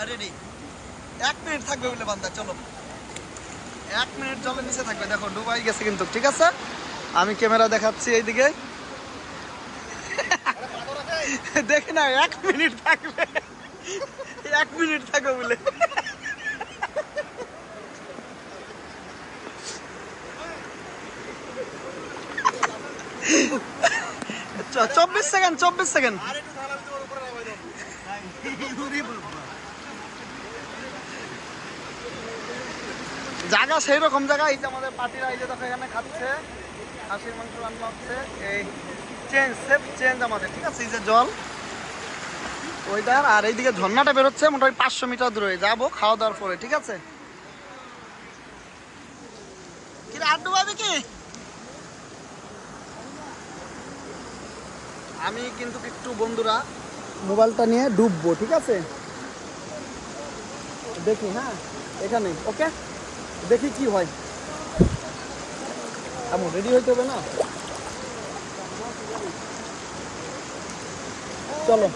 ready 1 minute থাকবে বলে বান্দা চলো 1 মিনিট জলের নিচে থাকবে দেখো ডুবাই গেছে কিন্তু ঠিক আছে আমি ক্যামেরা দেখাচ্ছি এইদিকে দেখি না 1 মিনিট থাকবে 1 মিনিট থাকবে বলে 24 সেকেন্ড জায়গা সেই রকম জায়গা এই যে আমাদের পার্টিরা এই যে দেখো এখানে খাচ্ছে খাসির মাংস রান্না হচ্ছে এই সেফ চেঞ্জ আমাদের ঠিক আছে এই যে জল ওইটার আর এইদিকে ঝর্ণাটা বেরোচ্ছে মোটামুটি 500 মিটার দূরে যাবো খাওয়া দাওয়ার পরে ঠিক আছে কি আর ডুবাবে কি আমি কিন্তু একটু বন্ধুরা মোবাইলটা নিয়ে ডুববো ঠিক আছে দেখি হ্যাঁ এখানে ওকে দেখি কি হয় আমি রেডি হইতে হবে না চলো